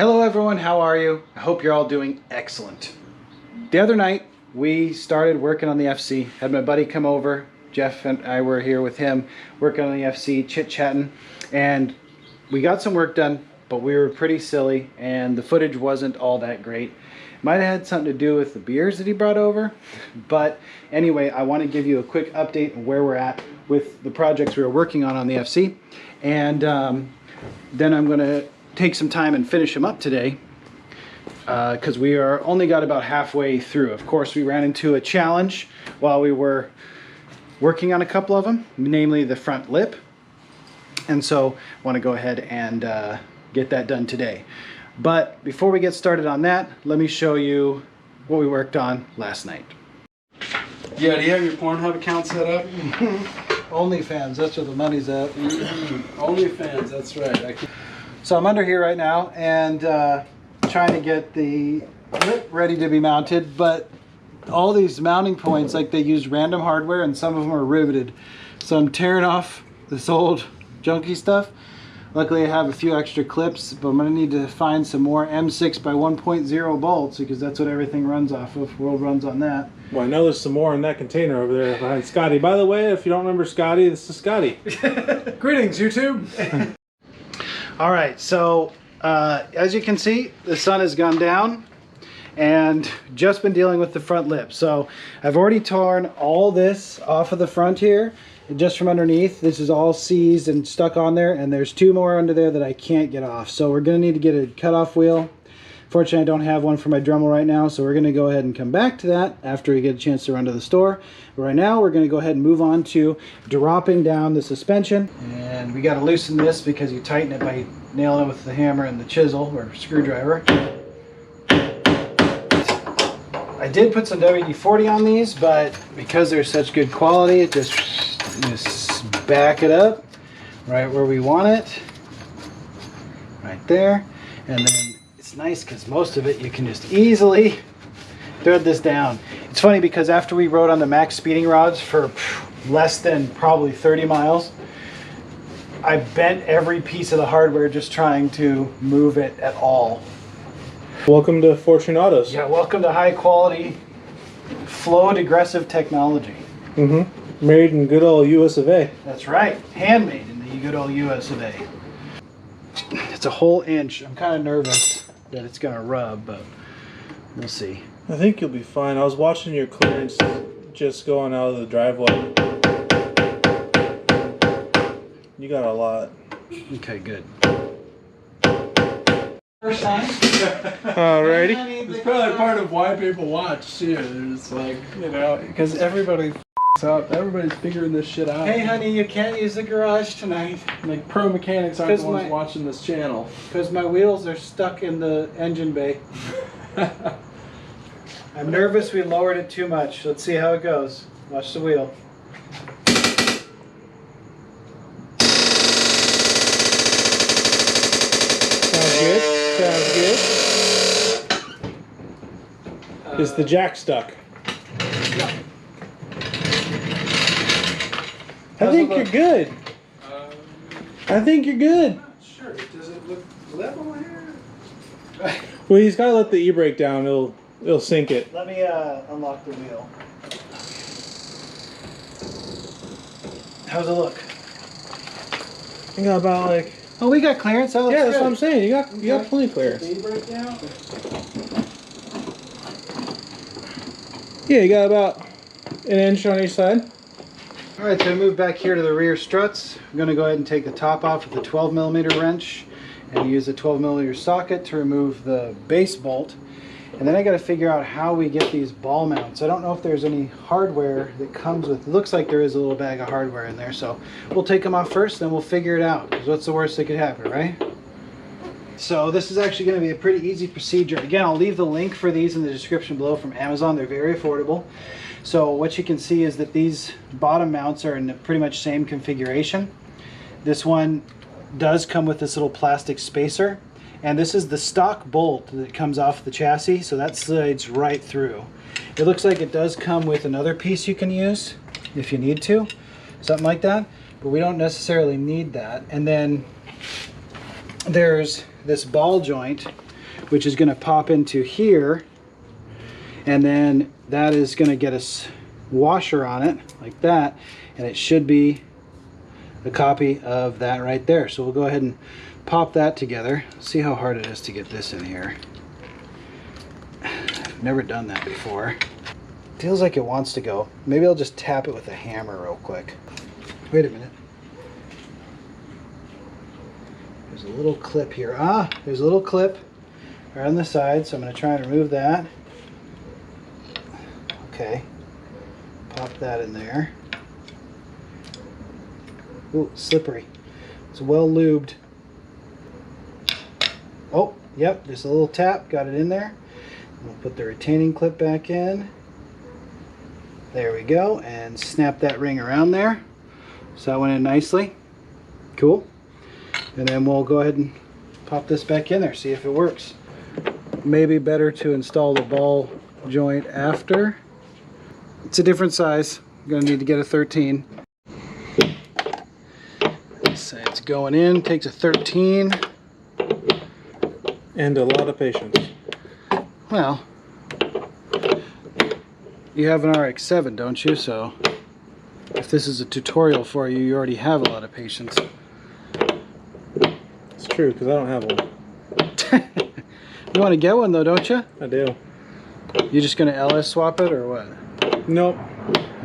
Hello everyone, how are you? I hope you're all doing excellent. The other night we started working on the FC. Had my buddy come over, Jeff and I were here with him working on the FC, chit-chatting, and we got some work done, but we were pretty silly and the footage wasn't all that great. Might have had something to do with the beers that he brought over, but anyway, I want to give you a quick update on where we're at with the projects we were working on the FC, and then I'm going to take some time and finish them up today because we are only got about halfway through. Of course, we ran into a challenge while we were working on a couple of them, namely the front lip, and so I want to go ahead and get that done today. But before we get started on that, let me show you what we worked on last night. Yeah, do you have your Pornhub account set up? OnlyFans, that's where the money's at. OnlyFans, that's right. So I'm under here right now and trying to get the lip ready to be mounted, but all these mounting points, like they use random hardware and some of them are riveted. So I'm tearing off this old junky stuff. Luckily I have a few extra clips, but I'm going to need to find some more M6 by 1.0 bolts because that's what everything runs off of. World runs on that. Well, I know there's some more in that container over there behind Scotty. By the way, if you don't remember Scotty, this is Scotty. Greetings, YouTube. All right, so as you can see, the sun has gone down and just been dealing with the front lip. So I've already torn all this off of the front here, just from underneath. This is all seized and stuck on there, and there's two more under there that I can't get off. So we're gonna need to get a cutoff wheel. Fortunately, I don't have one for my Dremel right now, so we're gonna go ahead and come back to that after we get a chance to run to the store. But right now, we're gonna go ahead and move on to dropping down the suspension. And we gotta loosen this because you tighten it by nailing it with the hammer and the chisel or screwdriver. I did put some WD-40 on these, but because they're such good quality, it just back it up right where we want it, right there. And then it's nice because most of it you can just easily thread this down. It's funny because after we rode on the max speeding rods for less than probably 30 miles, I bent every piece of the hardware just trying to move it at all. Welcome to Fortune Autos. Yeah, welcome to high quality flow aggressive technology. Made in good old US of A. That's right, handmade in the good old US of A. It's a whole inch. I'm kind of nervous that it's gonna rub, but we'll see. I think you'll be fine. I was watching your clearance just going out of the driveway. You got a lot. Okay, good. First time. Alrighty. It's probably part of why people watch too. It's like, you know, because everybody up. Everybody's figuring this shit out. Hey honey, you can't use the garage tonight. Like pro mechanics aren't the ones watching this channel. Because my wheels are stuck in the engine bay. I'm nervous we lowered it too much. Let's see how it goes. Watch the wheel. Sounds good. Sounds good. Is the jack stuck? Yeah. I think you're good. I think you're good. Sure. Does it look level here? Well, he's got to let the e-brake down. It'll sink it. Let me unlock the wheel. How's it look? You got about like. Oh, we got clearance. That looks Yeah, that's good. what I'm saying. You got plenty of clearance. E-brake down? Yeah, you got about an inch on each side. Alright, so I moved back here to the rear struts. I'm going to go ahead and take the top off with the 12mm wrench and use a 12mm socket to remove the base bolt. And then I got to figure out how we get these ball mounts. I don't know if there's any hardware that comes with. It looks like there is a little bag of hardware in there, so we'll take them off first, then we'll figure it out. Because what's the worst that could happen, right? So this is actually going to be a pretty easy procedure. Again, I'll leave the link for these in the description below from Amazon. They're very affordable. So what you can see is that these bottom mounts are in the pretty much same configuration. This one does come with this little plastic spacer, and this is the stock bolt that comes off the chassis, so that slides right through. It looks like it does come with another piece you can use if you need to, something like that, but we don't necessarily need that. And then there's this ball joint which is going to pop into here, and then that is going to get a washer on it like that, and it should be a copy of that right there. So we'll go ahead and pop that together. See how hard it is to get this in here. I've never done that before. Feels like it wants to go. Maybe I'll just tap it with a hammer real quick. Wait a minute. There's a little clip here. Ah, there's a little clip right on the side, so I'm going to try and remove that. Okay. Pop that in there. Ooh, slippery. It's well lubed. Oh, yep, just a little tap, got it in there. We'll put the retaining clip back in. There we go, and snap that ring around there. So that went in nicely. Cool. And then we'll go ahead and pop this back in there, see if it works. Maybe better to install the ball joint after. It's a different size. I'm gonna need to get a 13. So it's going in, takes a 13. And a lot of patience. Well, you have an RX-7, don't you? So if this is a tutorial for you, you already have a lot of patience. It's true, because I don't have one. You want to get one though, don't you? I do. You just gonna LS swap it or what? Nope.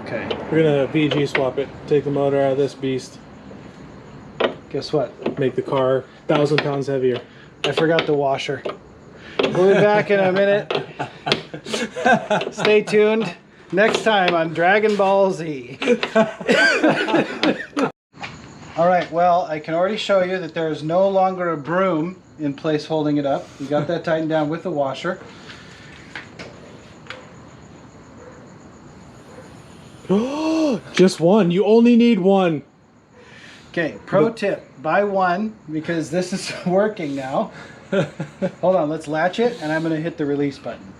Okay. We're gonna VG swap it. Take the motor out of this beast. Guess what? Make the car 1,000 pounds heavier. I forgot the washer. We'll be back in a minute. Stay tuned. Next time on Dragon Ball Z. All right, well, I can already show you that there is no longer a broom in place holding it up. We got that tightened down with the washer. Just one. You only need one. Okay, pro tip, buy one because this is working now. Hold on, let's latch it and I'm gonna hit the release button.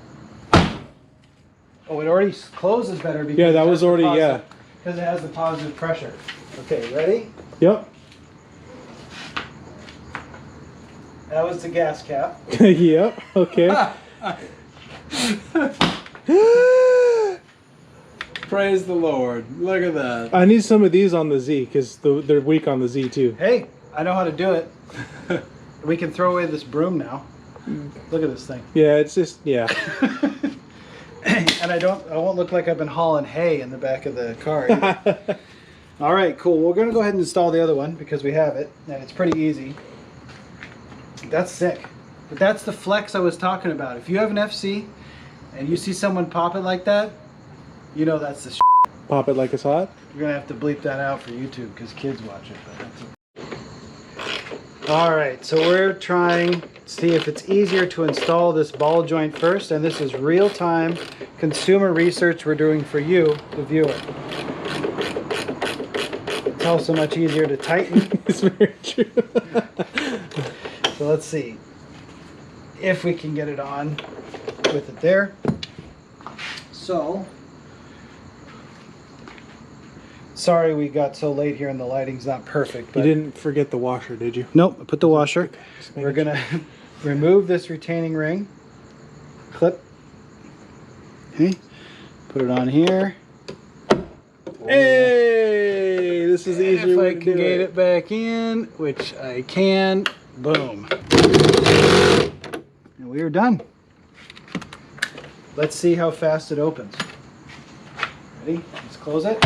Oh, it already closes better because Yeah, that was already, yeah. Because it has the positive pressure. Okay, ready? Yep. That was the gas cap. Yep. Okay. Praise the Lord. Look at that. I need some of these on the Z because they're weak on the Z too. Hey, I know how to do it. We can throw away this broom now. Look at this thing. Yeah, it's just, yeah. And I won't look like I've been hauling hay in the back of the car either. All right, cool. We're gonna go ahead and install the other one because we have it, and it's pretty easy. That's sick. But that's the flex I was talking about. If you have an FC and you see someone pop it like that, you know that's the Pop it like it's hot. We're gonna have to bleep that out for YouTube because kids watch it. But that's okay. All right, so we're trying to see if it's easier to install this ball joint first, and this is real-time consumer research we're doing for you, the viewer. It's also much easier to tighten. It's very true. So let's see if we can get it on with it there. So, sorry we got so late here and the lighting's not perfect. But You didn't forget the washer, did you? nope, I put the washer. Just We're gonna remove this retaining ring. Clip. Okay, put it on here. Hey, this is the easier If way I to can do get it. it back in, which I can, boom. And we are done. Let's see how fast it opens. Ready? Let's close it.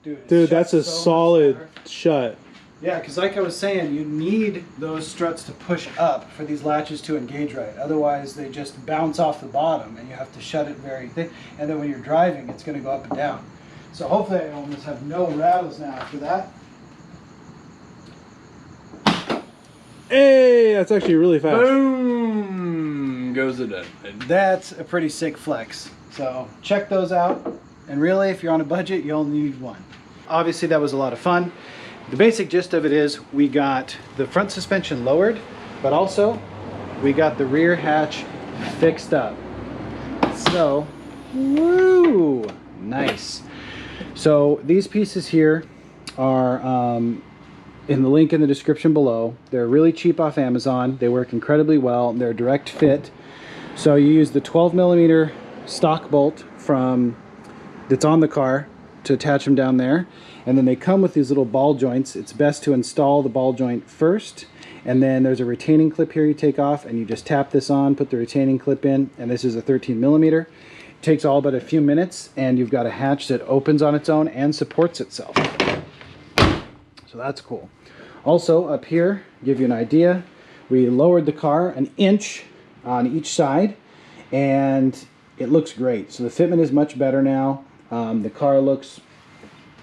Dude, Dude, that's a solid shut. Yeah, because like I was saying, you need those struts to push up for these latches to engage right. Otherwise, they just bounce off the bottom and you have to shut it very thick. And then when you're driving, it's going to go up and down. So hopefully I almost have no rattles now after that. Hey, that's actually really fast. Boom goes it in. That's a pretty sick flex. So check those out. And really, if you're on a budget, you only need one. Obviously, that was a lot of fun. The basic gist of it is we got the front suspension lowered, but also we got the rear hatch fixed up. So, woo, nice. So these pieces here are in the link in the description below. They're really cheap off Amazon. They work incredibly well. They're direct fit. So you use the 12mm stock bolt that's on the car to attach them down there, and then they come with these little ball joints. It's best to install the ball joint first, and then there's a retaining clip here you take off, and you just tap this on, put the retaining clip in, and this is a 13mm. It takes all but a few minutes, and you've got a hatch that opens on its own and supports itself. So that's cool. Also up here, give you an idea, we lowered the car an inch on each side, and it looks great. So the fitment is much better now. The car looks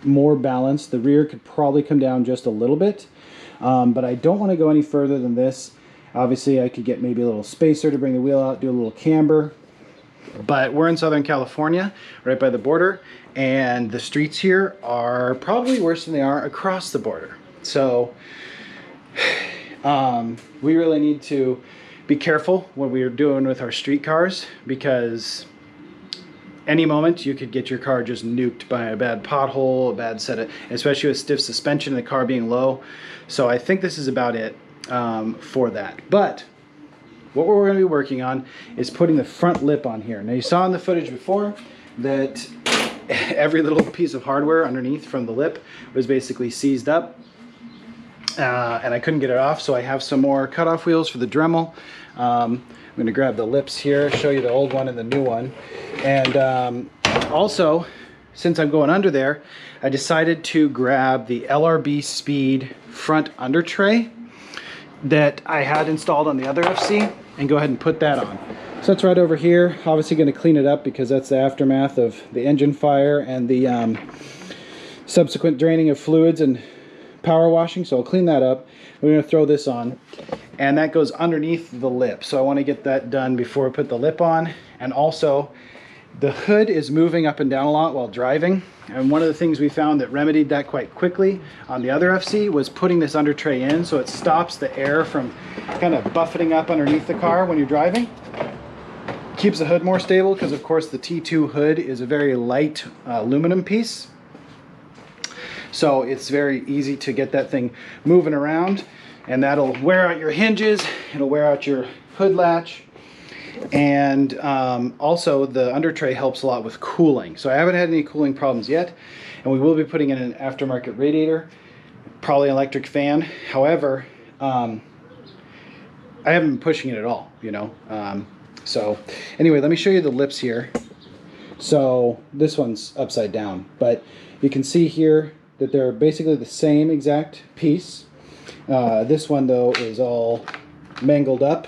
more balanced. The rear could probably come down just a little bit, but I don't want to go any further than this. Obviously, I could get maybe a little spacer to bring the wheel out, do a little camber. But we're in Southern California, right by the border, and the streets here are probably worse than they are across the border. So we really need to be careful what we are doing with our street cars, because any moment you could get your car just nuked by a bad pothole, a bad set of, especially with stiff suspension and the car being low. So I think this is about it for that. But what we're going to be working on is putting the front lip on here. Now you saw in the footage before that every little piece of hardware underneath from the lip was basically seized up, and I couldn't get it off, so I have some more cutoff wheels for the Dremel. I'm going to grab the lips here, show you the old one and the new one. And also, since I'm going under there, I decided to grab the LRB Speed front under tray that I had installed on the other FC and go ahead and put that on. So that's right over here. Obviously going to clean it up because that's the aftermath of the engine fire and the subsequent draining of fluids and power washing. So I'll clean that up. We're going to throw this on, and that goes underneath the lip. So I want to get that done before I put the lip on. And also, the hood is moving up and down a lot while driving, and one of the things we found that remedied that quite quickly on the other FC was putting this under tray in, so it stops the air from kind of buffeting up underneath the car when you're driving. Keeps the hood more stable because of course the T2 hood is a very light aluminum piece, so it's very easy to get that thing moving around, and that'll wear out your hinges, it'll wear out your hood latch. And also the under tray helps a lot with cooling. So I haven't had any cooling problems yet, and we will be putting in an aftermarket radiator, probably an electric fan. However, I haven't been pushing it at all, you know. So anyway, let me show you the lips here. So this one's upside down, but you can see here that they're basically the same exact piece. This one though is all mangled up.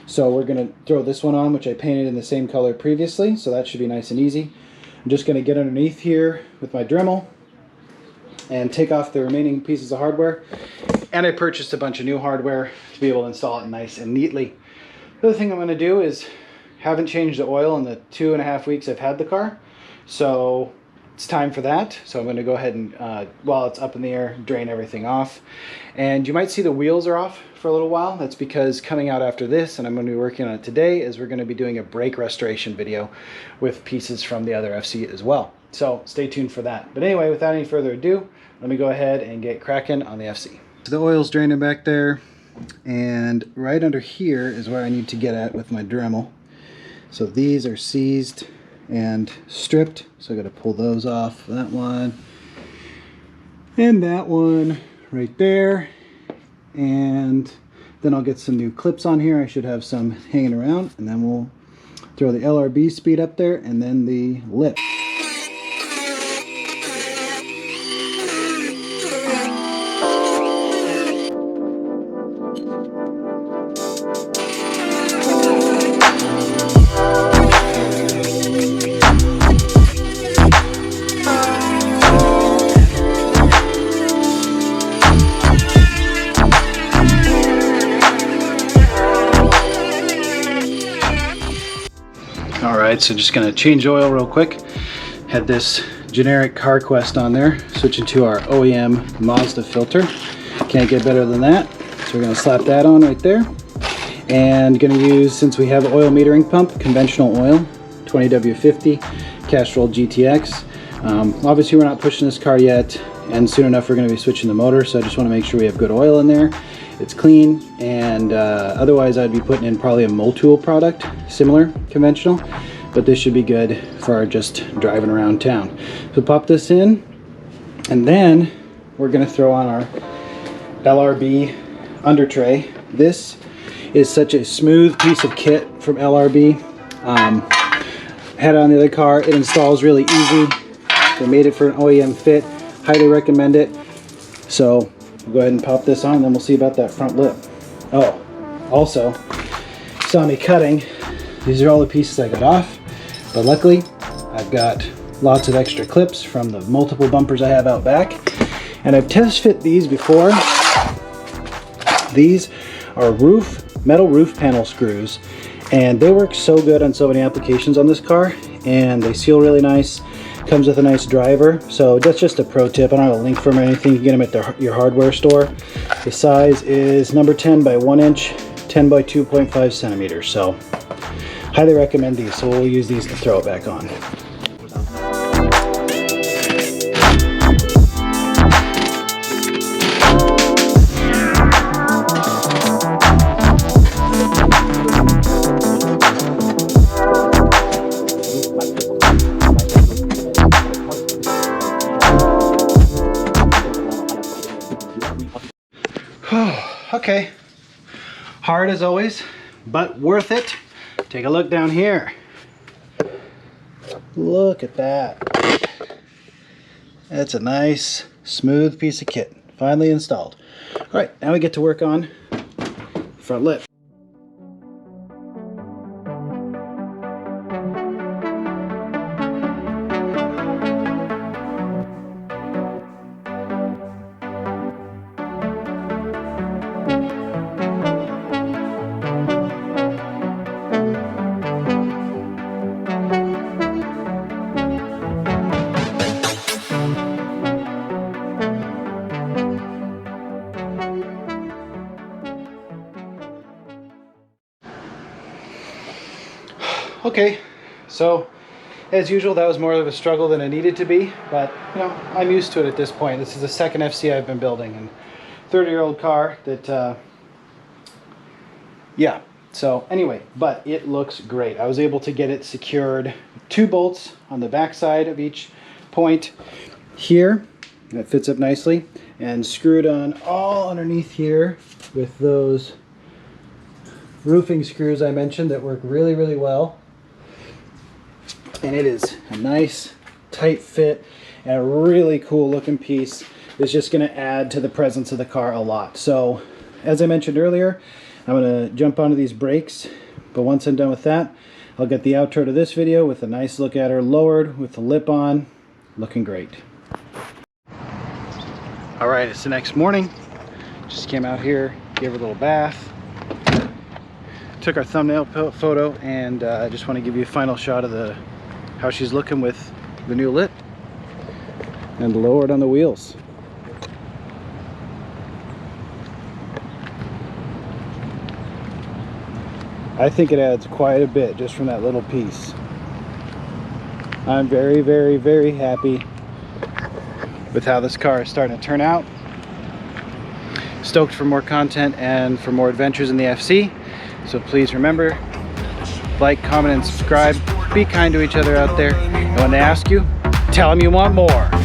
So we're going to throw this one on, which I painted in the same color previously, so that should be nice and easy. I'm just going to get underneath here with my Dremel and take off the remaining pieces of hardware. And I purchased a bunch of new hardware to be able to install it nice and neatly. The other thing I'm going to do is, haven't changed the oil in the 2.5 weeks I've had the car, so it's time for that. So I'm going to go ahead and, while it's up in the air, drain everything off. And you might see the wheels are off for a little while. That's because coming out after this, and I'm going to be working on it today, is we're going to be doing a brake restoration video with pieces from the other FC as well. So stay tuned for that. But anyway, without any further ado, let me go ahead and get cracking on the FC. So the oil's draining back there, and right under here is where I need to get at with my Dremel. So these are seized and stripped, so I got to pull those off. That one and that one right there, and then I'll get some new clips on here. I should have some hanging around, and then we'll throw the LRB Speed up there and then the lip. Alright, so just gonna change oil real quick. Had this generic CarQuest on there, switching to our OEM Mazda filter. Can't get better than that. So we're gonna slap that on right there. And gonna use, since we have an oil metering pump, conventional oil, 20W50, Castrol GTX. Obviously we're not pushing this car yet. and soon enough we're going to be switching the motor, so I just want to make sure we have good oil in there, it's clean, and otherwise I'd be putting in probably a Motul product, similar, conventional, but this should be good for just driving around town. So pop this in, and then we're going to throw on our LRB under tray. This is such a smooth piece of kit from LRB. Had it on the other car, it installs really easy. They made it for an OEM fit, highly recommend it. So we'll go ahead and pop this on, and then we'll see about that front lip. Oh, also, you saw me cutting. These are all the pieces I got off, but luckily I've got lots of extra clips from the multiple bumpers I have out back, and I've test fit these before. These are metal roof panel screws, and they work so good on so many applications on this car, and they seal really nice. Comes with a nice driver, so that's just a pro tip. I don't have a link for them or anything. You can get them at your hardware store. The size is number 10 by 1 inch, 10 by 2.5 centimeters. So highly recommend these. So we'll use these to throw it back on. Okay, hard as always, but worth it. Take a look down here. Look at that. That's a nice, smooth piece of kit. Finally installed. All right, now we get to work on front lip. Okay, so as usual, that was more of a struggle than it needed to be, but you know, I'm used to it at this point. This is the second FC I've been building, and 30-year-old car that, yeah. So anyway, but it looks great. I was able to get it secured, 2 bolts on the back side of each point here. That fits up nicely, and screwed on all underneath here with those roofing screws I mentioned that work really, really well. And it is a nice tight fit and a really cool looking piece. It's just going to add to the presence of the car a lot. So as I mentioned earlier, I'm going to jump onto these brakes, but once I'm done with that, I'll get the outro to this video with a nice look at her lowered with the lip on, looking great. All right, it's the next morning. Just came out here, gave her a little bath, took our thumbnail photo, and I just want to give you a final shot of how she's looking with the new lip and lowered on the wheels. I think it adds quite a bit just from that little piece. I'm very, very, very happy with how this car is starting to turn out. Stoked for more content and for more adventures in the FC. So please remember, like, comment, and subscribe. Be kind to each other out there. And when they ask you, tell them you want more.